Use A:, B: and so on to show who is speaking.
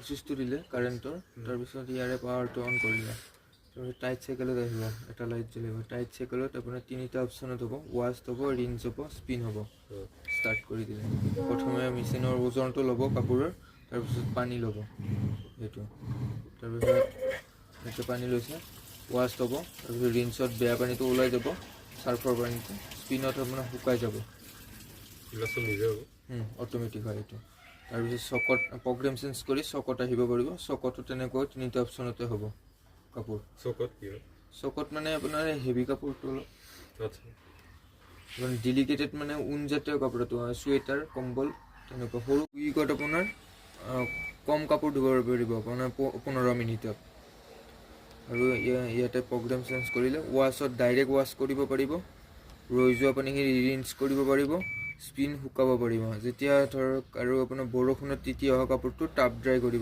A: ছুইচটো দিলে কাৰেণ্টৰ, তাৰপিছত ইয়াৰে পাৱাৰটো অন কৰিলে, তাৰপিছত টাইট চাইকেলত আহিব, এটা লাইট জ্বলিব। টাইট চাইকেলত আপোনাৰ তিনিটা অপশ্যনত হ'ব, ৱাছ হ'ব, ৰিন্স হ'ব, স্পিন হ'ব। ষ্টাৰ্ট কৰি দিলে প্ৰথমে মেচিনৰ ওজনটো ল'ব কাপোৰৰ, তাৰপিছত পানী ল'ব, সেইটো তাৰপিছত এতিয়া পানী লৈছে, ৱাছ ল'ব, তাৰপিছত ৰিন্সত বেয়া পানীটো ওলাই যাব, চাৰ্ফৰ পানীটো স্পিনত আপোনাৰ শুকাই যাব, অট'মেটিক হয় এইটো। তাৰপিছত চকত প্ৰগ্ৰেম চেঞ্জ কৰি চকত আহিব পাৰিব, চকতো তেনেকৈ তিনিটা অপশ্যনতে হ'ব কাপোৰ। চকত মানে আপোনাৰ হেভি কাপোৰটো অলপ ডেলিকেটেড, মানে ঊণজাতীয় কাপোৰটো, চুৱেটাৰ, কম্বল তেনেকুৱা। সৰু উইকত আপোনাৰ কম কাপোৰ ধুব পাৰিব আপোনাৰ 15 মিনিটত। আৰু ইয়াতে প্ৰগ্ৰেম চেঞ্জ কৰিলে ৱাছত ডাইৰেক্ট ৱাছ কৰিব পাৰিব, ৰৈ যোৱা পানীখিনি ৰিন্স কৰিব পাৰিব, স্পিন শুকাব পাৰিব। যেতিয়া ধৰক আৰু আপোনাৰ বৰষুণত তিতি অহা কাপোৰটো টাপ ড্ৰাই কৰিব